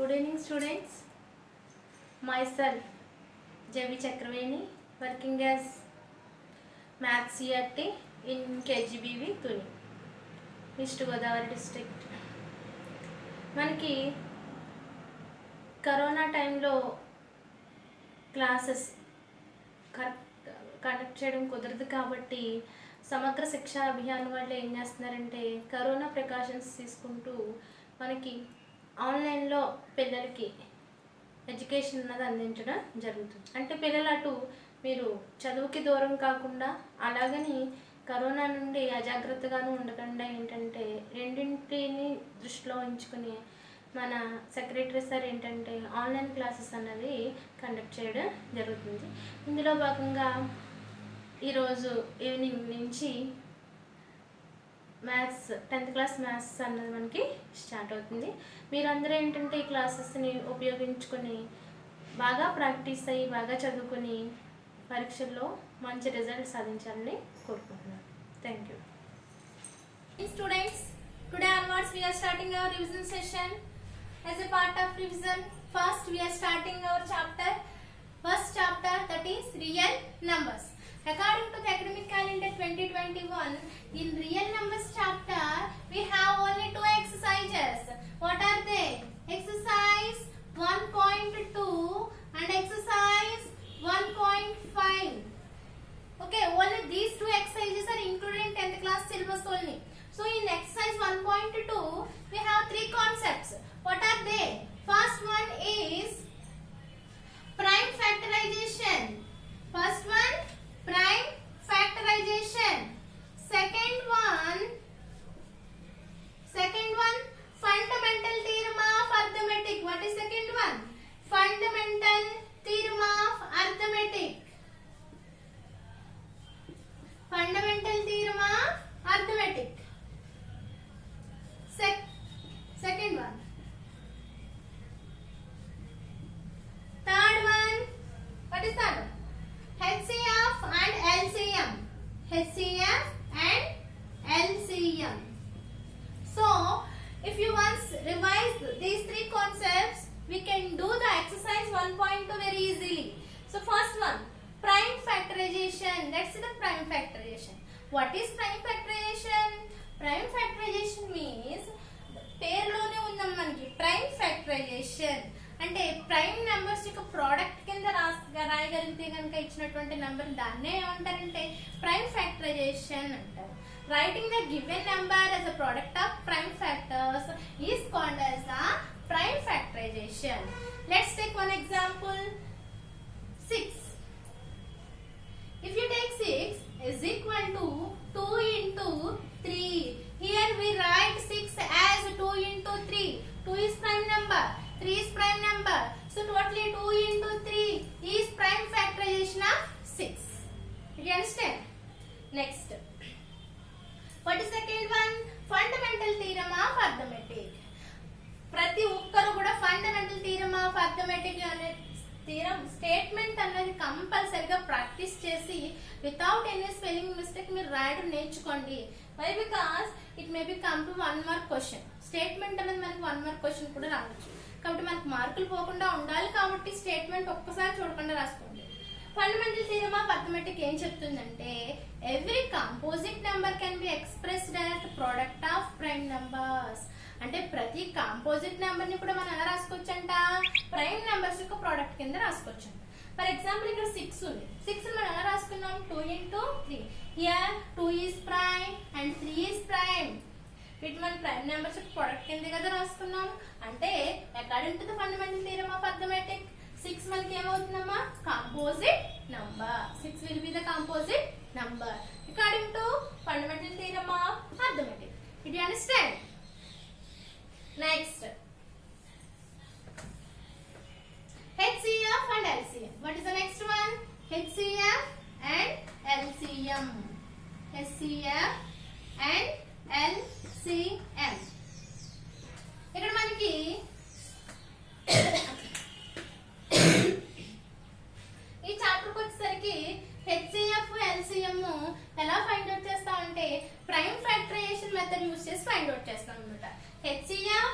Good evening, students. Myself, Javi Chakraveni, working as Maths CRT in KGBV Tuni, East Godavari district. మనకి corona టైంలో classes conduct చేయడం కుదరదు కాబట్టి సమగ్ర శిక్షా అభియాన్ వాళ్ళు ఏం చేస్తున్నారంటే కరోనా ప్రికాషన్స్ తీసుకుంటూ మనకి ఆన్లైన్లో పిల్లలకి ఎడ్యుకేషన్ అన్నది అందించడం జరుగుతుంది. అంటే పిల్లలు అటు మీరు చదువుకి దూరం కాకుండా అలాగని కరోనా నుండి అజాగ్రత్తగాను ఉండకుండా ఏంటంటే రెండింటిని దృష్టిలో ఉంచుకుని మన సెక్రటరీ సార్ ఏంటంటే ఆన్లైన్ క్లాసెస్ అన్నది కండక్ట్ చేయడం జరుగుతుంది. ఇందులో భాగంగా ఈరోజు ఈవినింగ్ నుంచి మ్యాథ్స్ 10th క్లాస్ మ్యాథ్స్ అన్నది మనకి స్టార్ట్ అవుతుంది. మీరందరూ ఏంటంటే ఈ క్లాసెస్ని ఉపయోగించుకొని బాగా ప్రాక్టీస్ అయ్యి బాగా చదువుకొని పరీక్షల్లో మంచి రిజల్ట్ సాధించాలని కోరుకుంటున్నాను. Thank you. Students, today onwards we are starting our revision session. As a part of revision, first we are starting our first chapter, that is real numbers. According to the academic calendar 2021, in real numbers chapter we have only 2 exercises. What are they? Exercise 1.2 and exercise 1.5. Okay, only these 2 exercises are included in 10th class syllabus only. So in exercise 1.2 we have 3 concepts. What are they? First one is prime factorization. First one, prime factorization. Second one, fundamental theorem of arithmetic. What is second one? Fundamental theorem of arithmetic. Fundamental theorem of arithmetic. Second one. Third one, what is that? HCF and LCM. HCF and LCM. So, if you once revise these 3 concepts, we can do the exercise 1.2 very easily. So, first one, prime factorization. Let's see the prime factorization. What is prime factorization? Prime factorization means పేరులోనే ఉందాం మనకి prime factorisation అంటే prime numbers యొక్క product కింద రాయగలిగితే కనుక ఇచ్చినటువంటి number దాన్నే ఏమంటారంటే ప్రైమ్ ఫ్యాక్టరైజేషన్ అంటారు. Writing the given number as a product of prime factors is called as the prime factorization. Let's take one example. 6. If you take 6 is equal to 2 into 3. Here we write 6 as 2 into 3. 2 is prime number, 3 is prime number. So totally 2 into 3 is prime factorization of 6. Did you understand? Next. What is second one? Fundamental theorem of arithmetic. ప్రతి ఒక్కరు కూడా fundamental theorem of arithmetic అనే theorem statement అనేది కంపల్సరిగా practice చేసి without any spelling mistake మీరు రాయడం నేర్చుకోండి. Why because it may become to 1 mark question. Statement అనేది మనకి 1 మార్క్ క్వశ్చన్ కూడా రావచ్చు కాబట్టి మనకు మార్కులు పోకుండా ఉండాలి కాబట్టి స్టేట్మెంట్ ఒక్కసారి చూడకుండా రాసుకోండి. ఫండమెంటల్ థియరమ్ ఆఫ్ అర్థమెటిక్ ఏం చెప్తుందంటే every composite number can be expressed as product of prime numbers. అంటే ప్రతి కాంపోజిట్ నెంబర్ ని కూడా మనం ఎలా రాసుకోవచ్చు అంట ప్రైమ్ నెంబర్స్ యొక్క ప్రోడక్ట్ కింద రాసుకోవచ్చు. ఫర్ ఎగ్జాంపుల్ ఇక్కడ 6 ఉంది. 6 మనం ఎలా రాసుకున్నాం 2 into 3. Here 2 is prime and 3 is prime. వీటి మన ప్రైమ్ నెంబర్స్ యొక్క ప్రోడక్ట్ కింద కదా రాసుకున్నాం. అంటే according to the fundamental theorem of arithmetic 6 మనకి ఏమవుతుందమ్మా composite number. 6 will be the composite number according to fundamental theorem of arithmetic. Did you understand? Next, HCF and LCM. What is the next one? HCF and LCM. HCF and LCM. ఇక్కడ మనకి ఈ చాప్టర్కి వచ్చేసరికి HCF LCM ఎలా find out చేస్తామంటే prime factorization method use చేసి find out చేస్తాం అన్నమాట. HCF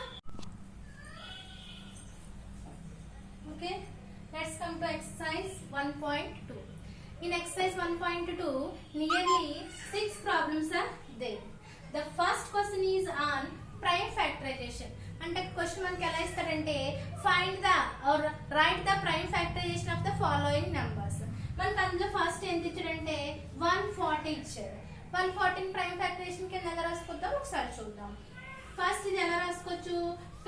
exercise 1.2, nearly 6 problems are there. The first question is on prime factorization. అంటే క్వశ్చన్ మనకి ఎలా ఇస్తారంటే find the or write the prime factorisation of the following numbers. మనకి అందులో first ఎంత ఇచ్చాడంటే 140 ఇచ్చాడు. 140 ప్రైమ్ ఫ్యాక్టరైజేషన్ కింద ఎలా రాసుకుందాం ఒకసారి చూద్దాం. ఫస్ట్ ఇది ఎలా రాసుకోవచ్చు,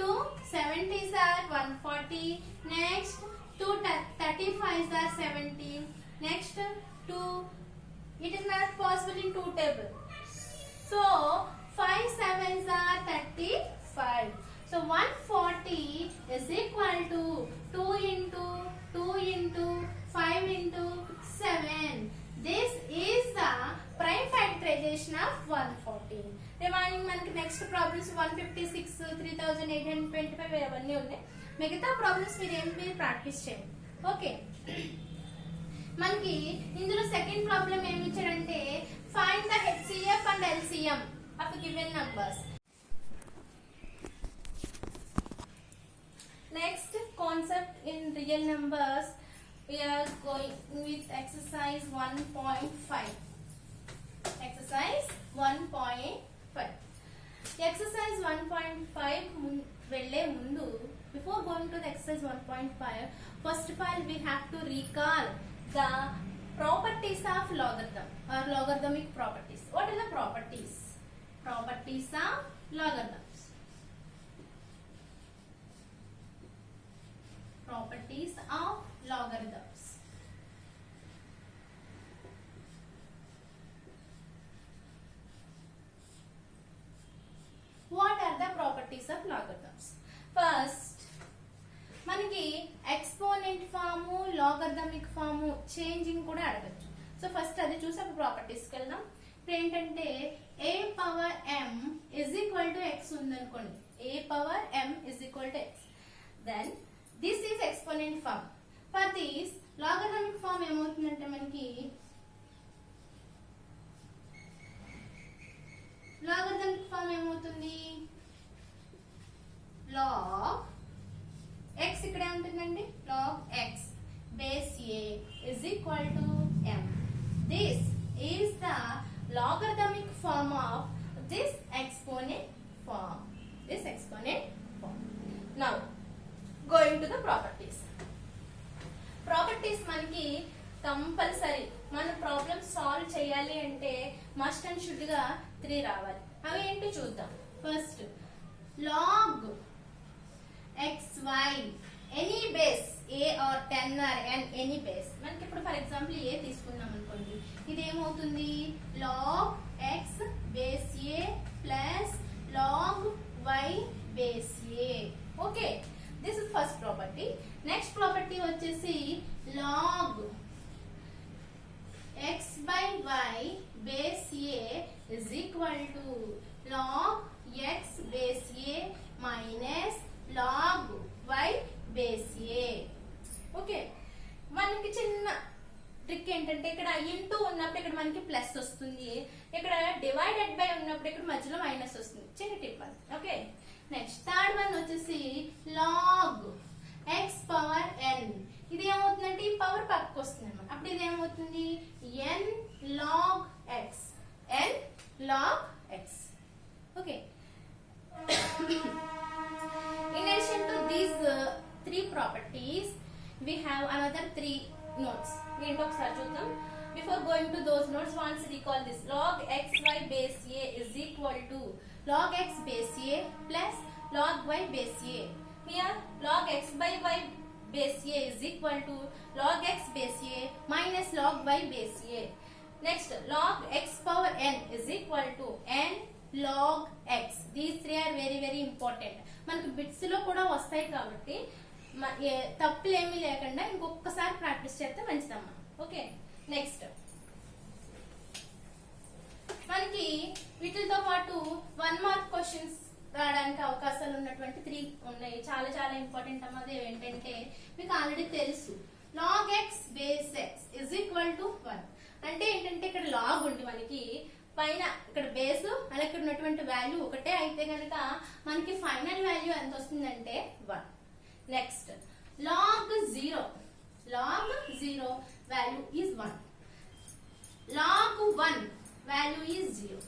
2 70s are 140, next 2 35s are 70, next 2, it is not possible in 2 table, so 5 7s are 35. So 140 is equal to 2 into 2 into 5 into 7. This is the prime factorization of 140. Remaining మనకి next problems 156 3825 అవన్నీ ఉన్నాయి. మిగతా problems మీరు practice చేయండి. Okay, మనకి ఇందులో second problem ఏమి ఇచ్చాడంటే find the HCF and LCM of given numbers. Next concept in real numbers, we are going with exercise 1.5. Exercise 1.5. Exercise 1.5 వెళ్ళే ముందు, before going to the exercise 1.5, first of all we have to recall the properties of logarithm or logarithmic properties. What are the properties? Properties of logarithms. Properties of logarithms. What are the properties of logarithms? First, మనకి exponent form logarithmic form changing కూడా అడగచ్చు. So first అది చూసి అప్పుడు ప్రాపర్టీస్కి వెళ్దాం. ఇప్పుడు ఏంటంటే a power m is equal to x ఉందనుకోండి, a power m is equal to x, then this is exponent form. For this logarithmic form ఏమవుతుందంటే మనకి లాగరిథమిక్ ఫామ్ ఏమవుతుంది, log x ఇక్కడ ఉంటుందండి, log x base a is equal to m. This is the logarithmic form of this exponent form. This exponent form. Now, going to the properties. Properties మనకి compulsory మన problem solve చేయాలి అంటే must and should గా 3 రావాలి. అవి ఏంటి చూద్దాం. First, log xy any base a or 10 or n any base. మనకి ఇప్పుడు ఫర్ ఎగ్జాంపుల్ a తీసుకున్నాం అనుకోండి, ఇది ఏమవుతుంది, log x base a plus log y base a. Okay, this is first property. Next property వచ్చేసి log x by y base a is equal to log x base a minus log y base a. Okay, మనకి చిన్న trick ఏంటంటే ఇక్కడ into ఉన్నప్పుడు ఇక్కడ మనకి plus వస్తుంది, ఇక్కడ డివైడెడ్ బై ఉన్నప్పుడు ఇక్కడ మధ్యలో మైనస్ వస్తుంది. చిన్న టిప్ అది. ఓకే, నెక్స్ట్ థర్డ్ వన్ వచ్చేసి log x పవర్ n. ఇది ఏమవుతుందంటే ఈ పవర్ పక్కకు వస్తుంది అన్నమాట. అప్పుడు ఇది ఏమవుతుంది, n log x, n log x. Okay, in addition to these 3 properties, we have another 3 notes. ఏంటో ఒకసారి చూద్దాం. Before going to those notes, once recall this. Log xy base a is equal to log x base a plus log y base a. Here log x by y base a is equal to log x base a minus log y base a. Next, log x power n is equal to n log x. These 3 are very very important. మనకి bits లో కూడా వస్తాయి కాబట్టి తప్పులేమీ లేకుండా ఇంకొకసారి practice చేస్తే మంచిదమ్మా. Okay, next మనకి వీటితో పాటు 1 మార్క్ క్వశ్చన్స్ రావడానికి అవకాశాలు ఉన్నటువంటి 3 ఉన్నాయి. చాలా చాలా ఇంపార్టెంట్ అమ్మా. అది ఏంటంటే మీకు ఆల్రెడీ తెలుసు, log x base x is equal to 1. అంటే ఏంటంటే ఇక్కడ లాగ్ ఉంది మనకి పైన, ఇక్కడ బేస్ అలాగే ఇక్కడ ఉన్నటువంటి వాల్యూ ఒకటే అయితే కనుక మనకి ఫైనల్ వాల్యూ ఎంత వస్తుందంటే 1. Next log 0 value is 1. log 1 value is 0.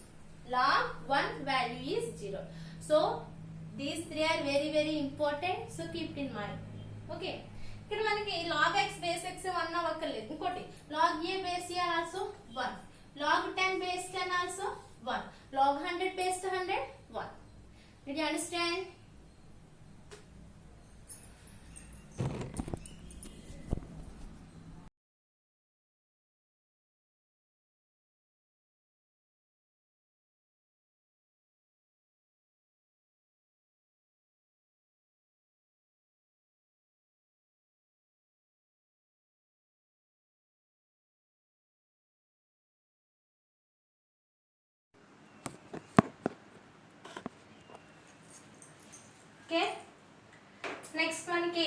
Log 1 value is 0. So these three are very important, so keep in mind. Okay, ఇక్కడ మనకి log x base x 1 అవ్వక్కర్లేదు. ఇంకోటి log a base a also 1, log 10 base 10 also 1, log 100 base 100 1. Did you understand? Okay, next మనకి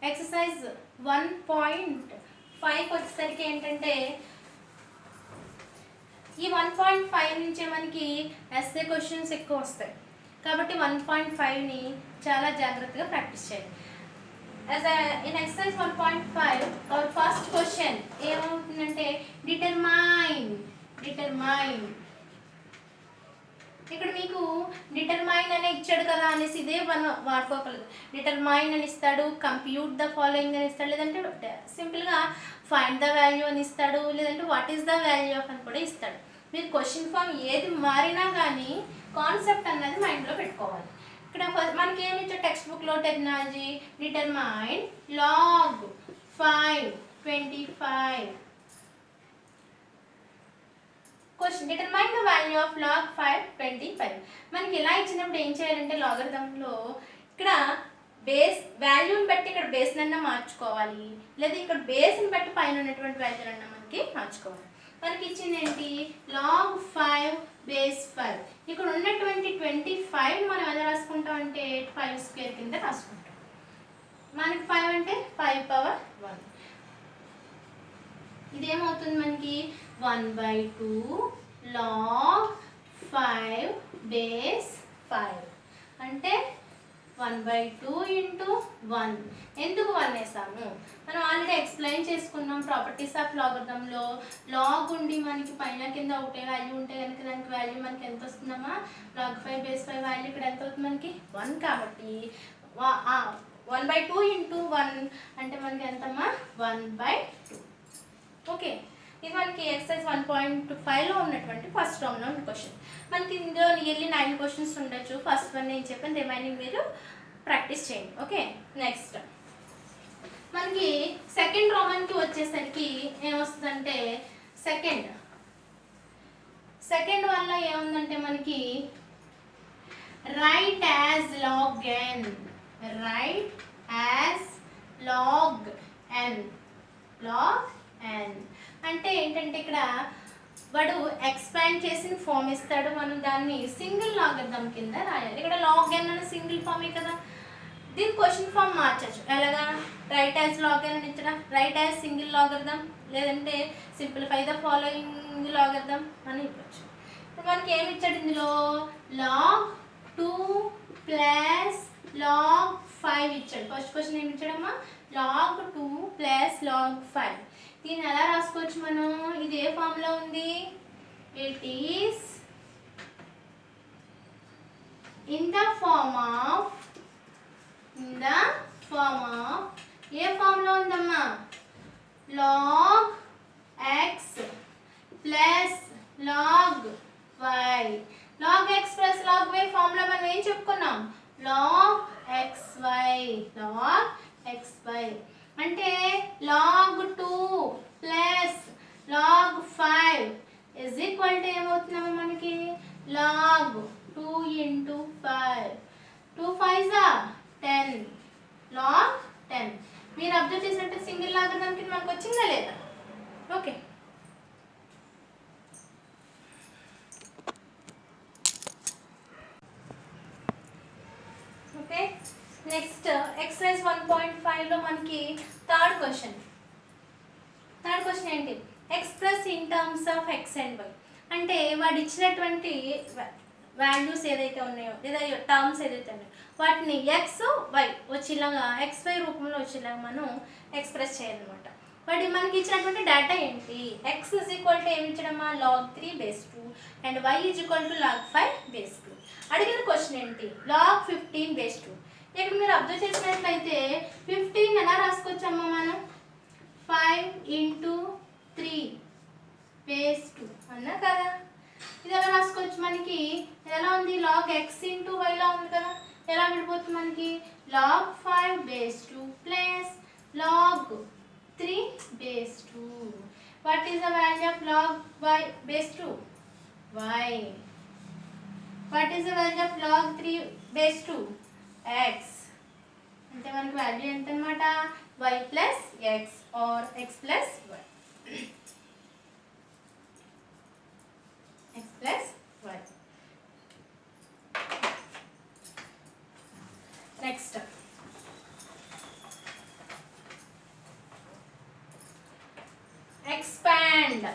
exercise 1.5 వచ్చేసరికి ఏంటంటే ఈ 1.5 నుంచే మనకి SA questions ఎక్కువ వస్తాయి కాబట్టి 1.5ని చాలా జాగ్రత్తగా ప్రాక్టీస్ చేయాలి. In exercise 1.5 our first question ఏమవుతుందంటే డిటర్మైన్. ఇక్కడ మీకు డిటర్మైన్ అనే ఇచ్చాడు కదా అనేసి ఇదే మనం వాడుకోగలదు. డిటర్మైన్ అని ఇస్తాడు, కంప్యూట్ ద ఫాలోయింగ్ అని ఇస్తాడు, లేదంటే సింపుల్గా ఫైండ్ ద వాల్యూ అని ఇస్తాడు, లేదంటే what is the value of అని కూడా ఇస్తాడు. మీరు క్వశ్చన్ ఫామ్ ఏది మారినా కానీ కాన్సెప్ట్ అన్నది మైండ్లో పెట్టుకోవాలి. ఇక్కడ మనకి ఏమి ఇచ్చా టెక్స్ట్ బుక్లో technology determine log 5 25. Question determine the value of log 5 25. మనకి ఇలా ఇచ్చినప్పుడు ఏం చేయాలంటే లాగరిథంలో ఇక్కడ బేస్ వాల్యూని బట్టి ఇక్కడ బేస్ నన్నా మార్చుకోవాలి, లేదా ఇక్కడ బేస్ని బట్టి పైన ఉన్నటువంటి వాల్యూ అన్నా మనకి మార్చుకోవాలి. మనకి ఇచ్చింది ఏంటి log 5 base 5. ఇక్కడ ఉన్నటువంటి 25 మనం ఎలా రాసుకుంటాం అంటే 5 స్క్వేర్ కింద రాసుకుంటాం. మనకి 5 అంటే 5 పవర్ 1. ఇదేమవుతుంది మనకి 1/2 log 5 base 5 అంటే 1/2 ఇంటూ 1. ఎందుకు 1 వేసాము మనం ఆల్రెడీ ఎక్స్ప్లెయిన్ చేసుకున్నాం ప్రాపర్టీస్ ఆఫ్ లాగరిథంలో. లాగ్ ఉండి మనకి పైన కింద ఒకటే వాల్యూ ఉంటే కనుక దానికి వాల్యూ మనకి ఎంత వస్తుందమ్మా log 5 base 5 వాల్యూ ఇక్కడ ఎంత అవుతుంది మనకి 1 కాబట్టి 1/2 ఇంటూ 1 అంటే మనకి ఎంతమ్మా 1/2. ఓకే, ఇది మనకి ఎక్సర్సైజ్ 1.5లో ఉన్నటువంటి ఫస్ట్ రౌండ్లో ఉన్న క్వశ్చన్. మనకి ఇందులో నియర్లీ 9 క్వశ్చన్స్ ఉండొచ్చు. ఫస్ట్ వన్ నేను చెప్పాను, రిమైనింగ్ మీరు ప్రాక్టీస్ చేయండి. ఓకే, నెక్స్ట్ మనకి సెకండ్ రోమన్కి వచ్చేసరికి ఏమొస్తుందంటే సెకండ్ వల్ల ఏముందంటే మనకి రైట్ యాజ్ log n. అంటే ఏంటంటే ఇక్కడ వాడు ఎక్స్పాండ్ చేసిన ఫామ్ ఇస్తాడు, మనం దాన్ని సింగిల్ లాగరిథం కింద రాయాలి. ఇక్కడ log n అనే సింగిల్ ఫామే కదా, దీని క్వశ్చన్ ఫామ్ మార్చచ్చు. ఎలాగా రైట్ యాజ్ log n అని ఇచ్చడం, రైట్ యాజ్ సింగిల్ లాగరిథం, లేదంటే సింప్లిఫై ద ఫాలోయింగ్ లాగరిథం అని ఇవ్వచ్చు. ఇప్పుడు మనకి ఏమి ఇచ్చాడు ఇందులో log 2 ప్లస్ log 5 ఇచ్చాడు. ఫస్ట్ క్వశ్చన్ ఏమి ఇచ్చాడమ్మా log 2 ప్లస్ log 5. దీన్ని ఎలా రాసుకోవచ్చు మనం, ఇది ఏ ఫామ్లో ఉంది, it is in the form of ఏ ఫామ్లో ఉందమ్మా log x plus log y. log x plus log y formula మనం ఏం చెప్పుకున్నాం log xy. అంటే log 2 plus log 5 is equal to ఏమవుతుందమ్మా మనకి log 2 ఇంటూ 5. 2 5s 10 log 10. మీరు అబ్జర్వ్ చేసినట్టు సింగిల్ లాగరిథంకి మనకు వచ్చిందా లేదా. ఓకే, ఓకే నెక్స్ట్ ఎక్సర్సైజ్ 1.5లో మనకి థర్డ్ క్వశ్చన్ ఏంటి express in terms of X and Y. అంటే వాడు ఇచ్చినటువంటి వాల్యూస్ ఏదైతే ఉన్నాయో లేదా టర్మ్స్ ఏదైతే ఉన్నాయో వాటిని ఎక్స్ వై వచ్చేలాగా XY రూపంలో వచ్చేలాగా మనం ఎక్స్ప్రెస్ చేయాలన్నమాట. బట్ మనకి ఇచ్చినటువంటి డేటా ఏంటి, ఎక్స్ ఇజ్ ఈక్వల్ టు ఏమి ఇచ్చడమా log 3 base 2 and y is equal to log 5 base 2. అడిగిన క్వశ్చన్ ఏంటి లాగ్ 15 బేస్ 2. ఇక్కడ మీరు అబ్జర్వ్ చేసినట్లయితే 15 ఎలా రాసుకోవచ్చమ్మా మనం 5 ఇంటూ 3 బేస్ 2 అన్నా కదా. ఇది ఎలా రాసుకోవచ్చు మనకి ఎలా ఉంది లాగ్ ఎక్స్ ఇంటూ వైలా ఉంది కదా, ఎలా విడిపోతుంది మనకి log 5 base 2 plus log 3 base 2. What is the value of log y base 2? Y. What is the value of log 3 base 2? X. అంటే మనకి వాల్యూ ఎంత అన్నమాట y plus x or x plus y. x plus y. Next. Expand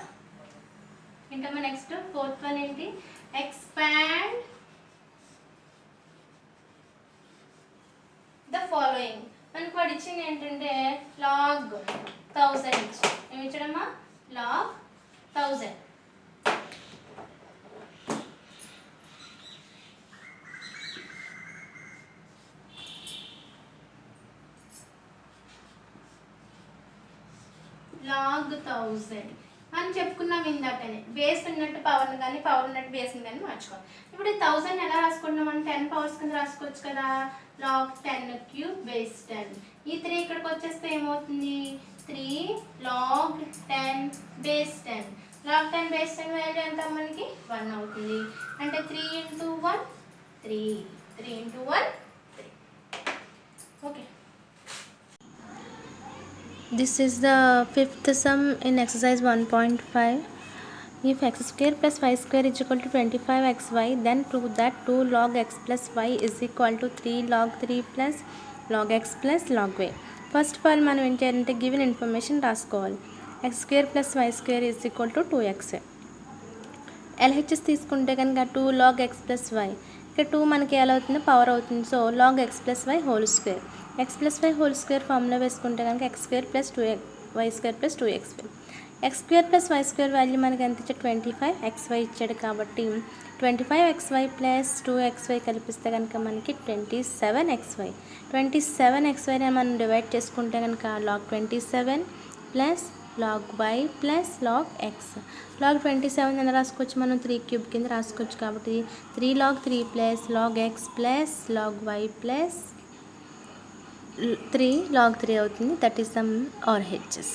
ఏంటమ్మా next fourth one ఏంటి expand the following. మనకు వాడు ఇచ్చింది ఏంటంటే లాగ్ 1000 ఇచ్చి ఏమి ఇచ్చడమ్మా లాగ్ 1000. లాగ్ 1000 అని చెప్పుకున్నాం ఇందాకనే. బేస్ ఉన్నట్టు పవర్ని కానీ పవర్ ఉన్నట్టు బేస్ని కానీ మార్చుకోవాలి. ఇప్పుడు 1000 ఎలా రాసుకుంటున్నాం అంటే 10 పవర్స్ కింద రాసుకోవచ్చు కదా. Log 10 cube base 10. ఈ 3 ఇక్కడికి వచ్చేస్తే ఏమవుతుంది 3 log 10 base 10. Log 10 base 10 value ఎంత మనకి 1 అవుతుంది. అంటే 3 into 1 3 3 into 1 3. Okay. This is the fifth sum in exercise 1.5. If x square plus y square is equal to 25xy, then prove that 2 log x plus y is equal to 3 log 3 plus log x plus log y. First of all మనం ఏం చేయాలంటే given information రాసుకోవాలి. X square plus y square is equal to 2x. LHS తీసుకుంటే కనుక 2 log x plus why. ఇక్కడ 2 మనకి ఎలా అవుతుంది పవర్ అవుతుంది. So log x plus y whole square. X plus y whole square formula వేసుకుంటే కనుక x square plus 2y square plus 2x square. X square plus y square value మనకి ఎంత ఇచ్చాడు 25xy ఇచ్చాడు కాబట్టి 25xy ప్లస్ 2xy కలిపిస్తే కనుక మనకి 27xy. 27xyని మనం డివైడ్ చేసుకుంటే కనుక log 27 plus log y plus log x. log 27 అని రాసుకోవచ్చు మనం 3 క్యూబ్ కింద రాసుకోవచ్చు కాబట్టి 3 log 3 plus log x plus log y plus 3 log 3 అవుతుంది. That is the RHS.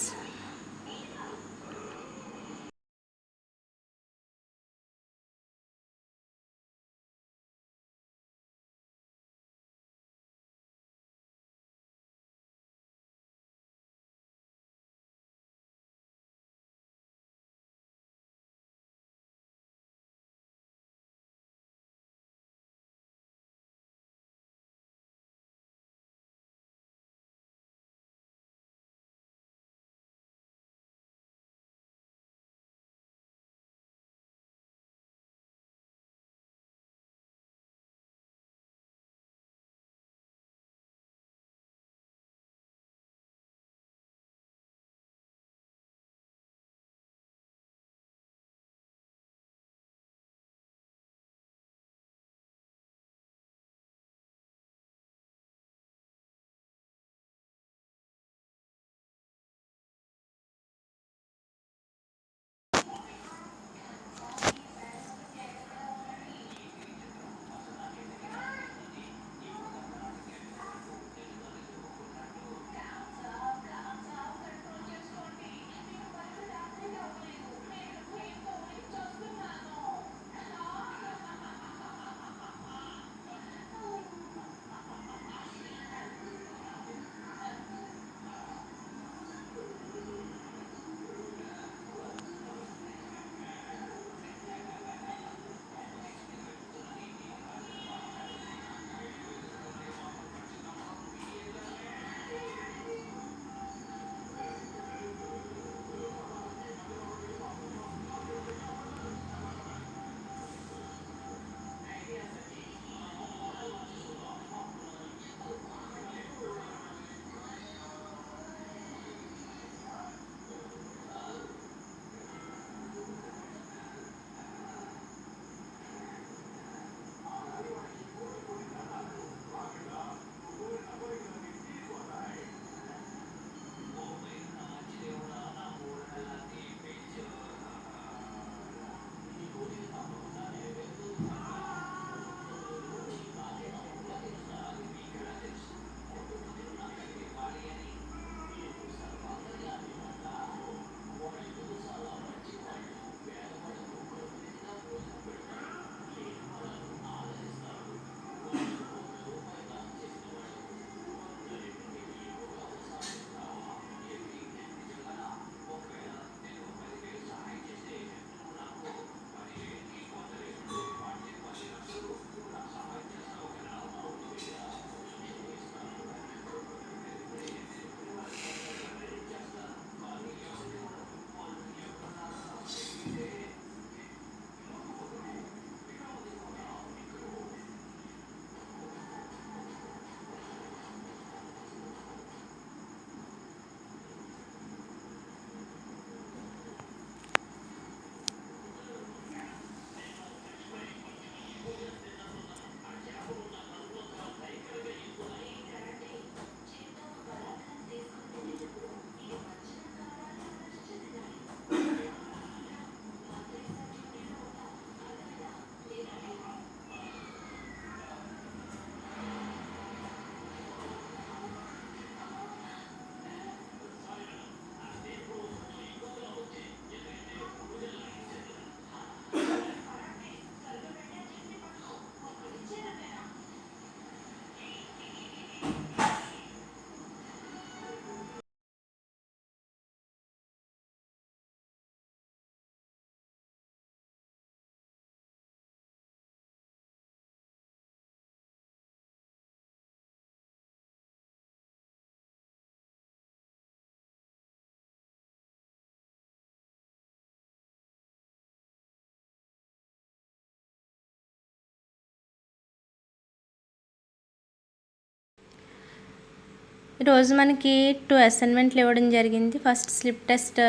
ఈరోజు మనకి 2 అసైన్మెంట్లు ఇవ్వడం జరిగింది. First slip test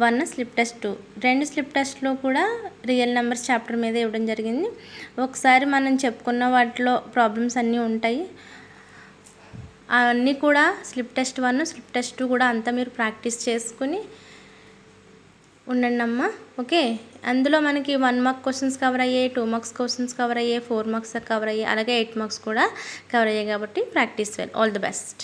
1, slip test 2. 2 slip టెస్ట్లో కూడా రియల్ నెంబర్స్ చాప్టర్ మీద ఇవ్వడం జరిగింది. ఒకసారి మనం చెప్పుకున్న వాటిలో ప్రాబ్లమ్స్ అన్నీ ఉంటాయి. అవన్నీ కూడా స్లిప్ టెస్ట్ 1, స్లిప్ టెస్ట్ 2 కూడా అంతా మీరు ప్రాక్టీస్ చేసుకుని ఉండండి అమ్మ. ఓకే, అందులో మనకి 1 మార్క్ క్వశ్చన్స్ కవర్ అయ్యాయి, 2 మార్క్స్ క్వశ్చన్స్ కవర్ అయ్యాయి, 4 మార్క్స్ కవర్ అయ్యాయి, అలాగే 8 మార్క్స్ కూడా కవర్ అయ్యాయి. కాబట్టి practice well. All the best.